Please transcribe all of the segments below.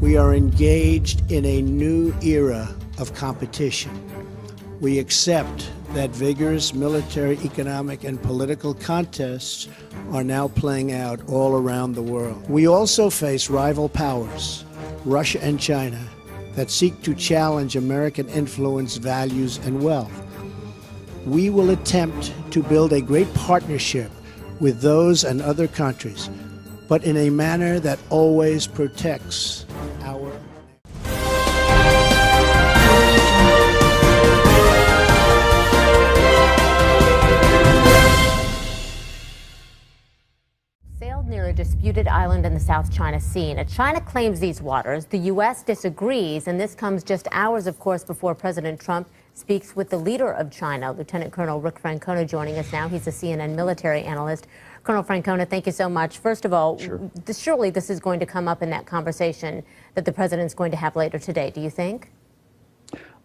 We are engaged in a new era of competition. We accept that vigorous military, economic, and political contests are now playing out all around the world. We also face rival powers, Russia and China, that seek to challenge American influence, values, and wealth. We will attempt to build a great partnership with those and other countries, but in a manner that always protects our. Sailed near a disputed island in the South China Sea. Now, China claims these waters. The U.S. disagrees, and this comes just hours, of course, before President Trump speaks with the leader of China, Lieutenant Colonel Rick Francona, joining us now. He's a CNN military analyst. Colonel Francona, thank you so much. First of all, surely this is going to come up in that conversation that the president's going to have later today, do you think?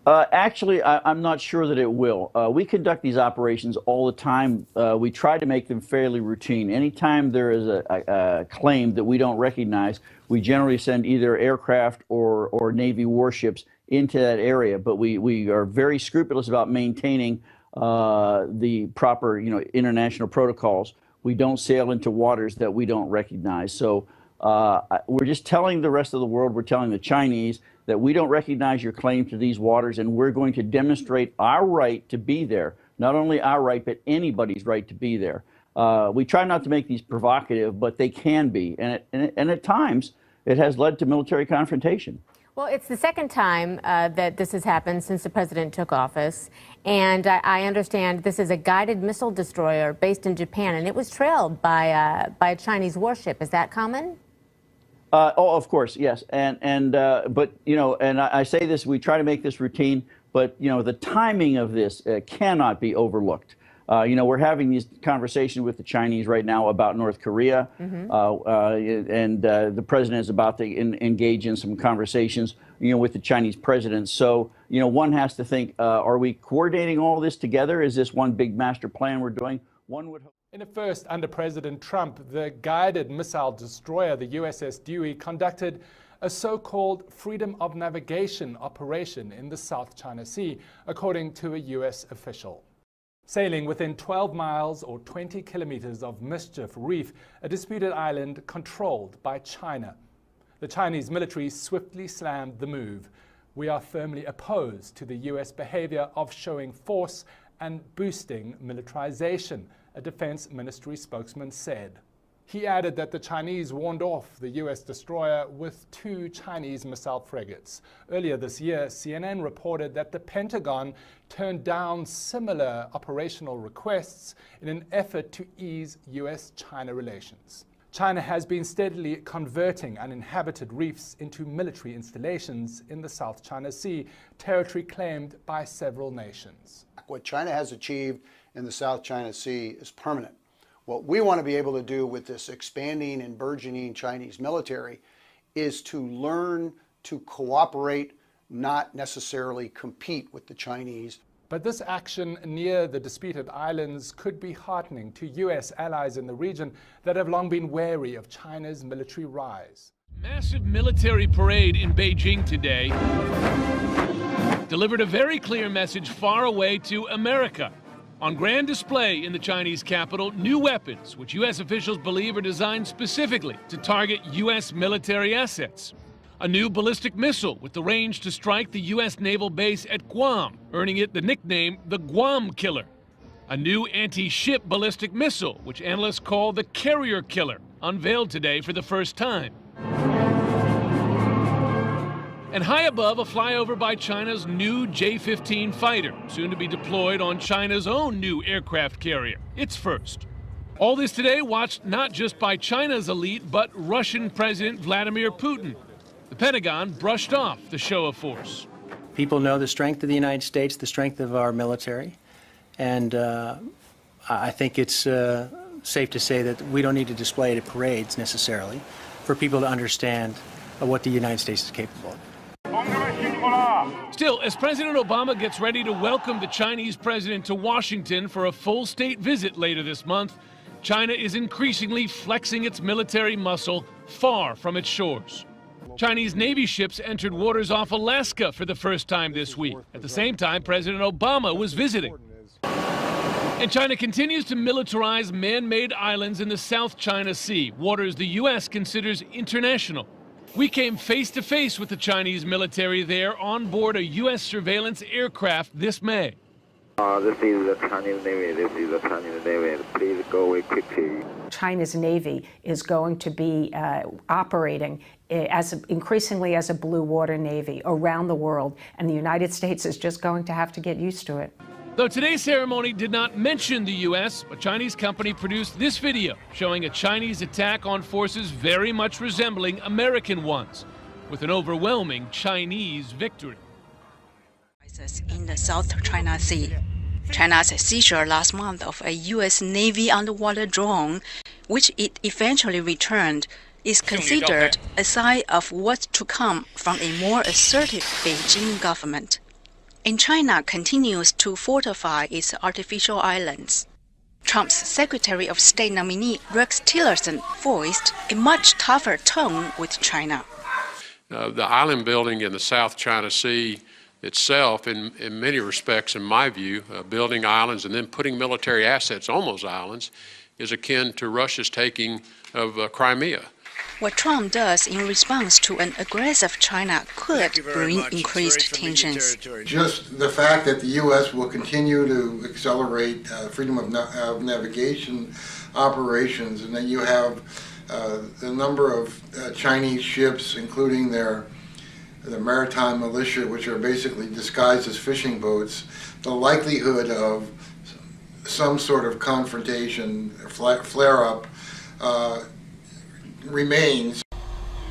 Actually, I'm not sure that it will. We conduct these operations all the time. We try to make them fairly routine. Anytime there is a claim that we don't recognize, we generally send either aircraft or Navy warships into that area. But we are very scrupulous about maintaining the proper, international protocols. We don't sail into waters that we don't recognize. So we're just telling the rest of the world, we're telling the Chinese that we don't recognize your claim to these waters, and we're going to demonstrate our right to be there. Not only our right, but anybody's right to be there. We try not to make these provocative, but they can be. And at times, it has led to military confrontation. Well, it's the second time that this has happened since the president took office. And I understand this is a guided missile destroyer based in Japan, and it was trailed by a Chinese warship. Is that common? Oh, of course, yes. But and I say this, we try to make this routine, but, the timing of this cannot be overlooked. We're having these conversations with the Chinese right now about North Korea, and the president is about to engage in some conversations, with the Chinese president. So, one has to think, are we coordinating all this together? Is this one big master plan we're doing? One would hope. In a first under President Trump, the guided missile destroyer, the USS Dewey, conducted a so-called freedom of navigation operation in the South China Sea, according to a U.S. official. Sailing within 12 miles or 20 kilometers of Mischief Reef, a disputed island controlled by China. The Chinese military swiftly slammed the move. We are firmly opposed to the U.S. behavior of showing force and boosting militarization, a defense ministry spokesman said. He added that the Chinese warned off the U.S. destroyer with 2 Chinese missile frigates. Earlier this year, CNN reported that the Pentagon turned down similar operational requests in an effort to ease U.S.-China relations. China has been steadily converting uninhabited reefs into military installations in the South China Sea, territory claimed by several nations. What China has achieved in the South China Sea is permanent. What we want to be able to do with this expanding and burgeoning Chinese military is to learn to cooperate, not necessarily compete with the Chinese. But this action near the disputed islands could be heartening to U.S. allies in the region that have long been wary of China's military rise. Massive military parade in Beijing today delivered a very clear message far away to America. On grand display in the Chinese capital, new weapons, which U.S. officials believe are designed specifically to target U.S. military assets. A new ballistic missile with the range to strike the U.S. naval base at Guam, earning it the nickname the Guam Killer. A new anti-ship ballistic missile, which analysts call the Carrier Killer, unveiled today for the first time. And high above, a flyover by China's new J-15 fighter, soon to be deployed on China's own new aircraft carrier, its first. All this today watched not just by China's elite, but Russian President Vladimir Putin. The Pentagon brushed off the show of force. People know the strength of the United States, the strength of our military, and I think it's safe to say that we don't need to display it at parades necessarily for people to understand what the United States is capable of. Still, as President Obama gets ready to welcome the Chinese president to Washington for a full state visit later this month, China is increasingly flexing its military muscle far from its shores. Chinese Navy ships entered waters off Alaska for the first time this week. At the same time, President Obama was visiting. And China continues to militarize man-made islands in the South China Sea, waters the U.S. considers international. We came face-to-face with the Chinese military there on board a U.S. surveillance aircraft this May. This is the Chinese Navy. This is the Chinese Navy. Please go away quickly. China's Navy is going to be operating increasingly as a blue water navy around the world, and the United States is just going to have to get used to it. Though today's ceremony did not mention the U.S., a Chinese company produced this video showing a Chinese attack on forces very much resembling American ones, with an overwhelming Chinese victory. In the South China Sea. China's seizure last month of a U.S. Navy underwater drone, which it eventually returned, is considered a sign of what's to come from a more assertive Beijing government. And China continues to fortify its artificial islands. Trump's Secretary of State nominee Rex Tillerson voiced a much tougher tone with China. The island building in the South China Sea itself, in many respects, in my view, building islands and then putting military assets on those islands is akin to Russia's taking of Crimea. What Trump does in response to an aggressive China could bring increased tensions. Just the fact that the U.S. will continue to accelerate freedom of navigation operations, and then you have the number of Chinese ships, including the maritime militia, which are basically disguised as fishing boats, the likelihood of some sort of confrontation, flare-up, remains.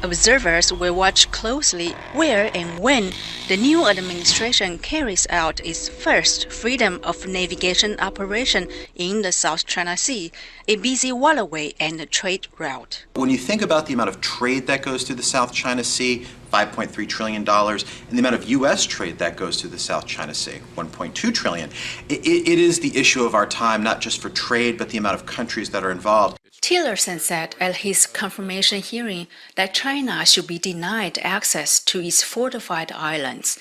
Observers will watch closely where and when the new administration carries out its first freedom of navigation operation in the South China Sea, a busy waterway and trade route. When you think about the amount of trade that goes through the South China Sea, $5.3 trillion, and the amount of U.S. trade that goes through the South China Sea, $1.2 trillion, it is the issue of our time, not just for trade, but the amount of countries that are involved. Tillerson said at his confirmation hearing that China should be denied access to its fortified islands.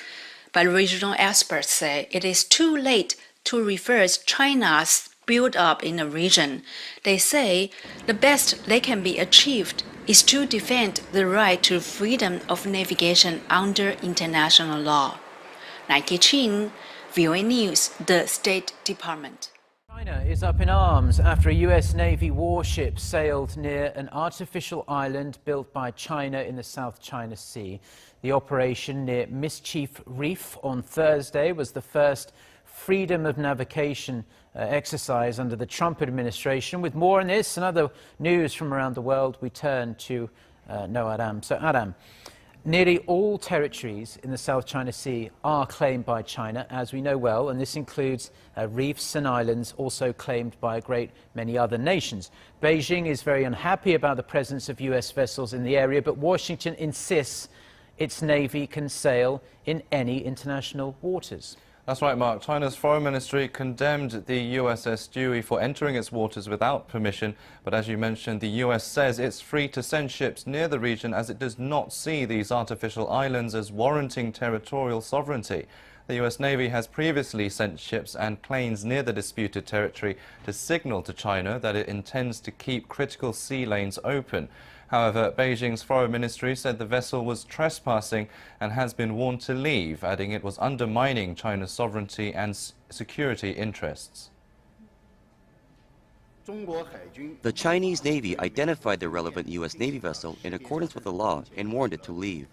But regional experts say it is too late to reverse China's build-up in the region. They say the best that can be achieved is to defend the right to freedom of navigation under international law. Nike Chin, VOA News, the State Department. China is up in arms after a U.S. Navy warship sailed near an artificial island built by China in the South China Sea. The operation near Mischief Reef on Thursday was the first freedom of navigation exercise under the Trump administration. With more on this and other news from around the world, we turn to Adam. So Adam, nearly all territories in the South China Sea are claimed by China, as we know well, and this includes reefs and islands also claimed by a great many other nations. Beijing is very unhappy about the presence of U.S. vessels in the area, but Washington insists its navy can sail in any international waters. That's right, Mark. China's foreign ministry condemned the USS Dewey for entering its waters without permission. But as you mentioned, the US says it's free to send ships near the region as it does not see these artificial islands as warranting territorial sovereignty. The US Navy has previously sent ships and planes near the disputed territory to signal to China that it intends to keep critical sea lanes open. However, Beijing's foreign ministry said the vessel was trespassing and has been warned to leave, adding it was undermining China's sovereignty and security interests. The Chinese Navy identified the relevant U.S. Navy vessel in accordance with the law and warned it to leave.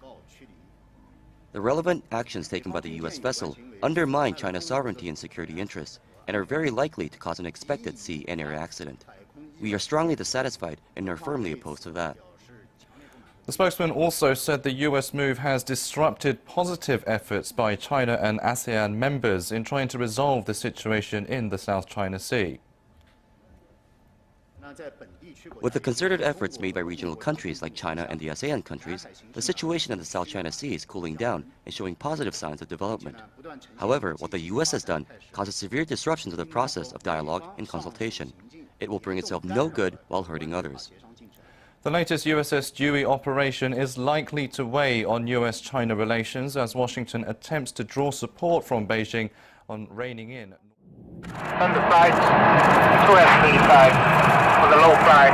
The relevant actions taken by the U.S. vessel undermine China's sovereignty and security interests and are very likely to cause an expected sea and air accident. We are strongly dissatisfied and are firmly opposed to that. The spokesman also said the U.S. move has disrupted positive efforts by China and ASEAN members in trying to resolve the situation in the South China Sea. With the concerted efforts made by regional countries like China and the ASEAN countries, the situation in the South China Sea is cooling down and showing positive signs of development. However, what the U.S. has done causes severe disruption to the process of dialogue and consultation. It will bring itself no good while hurting others. The latest USS Dewey operation is likely to weigh on US-China relations as Washington attempts to draw support from Beijing on reining in. Thunder flight, 2S35 for the low flight,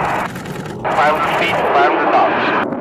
500 feet, 500 knots.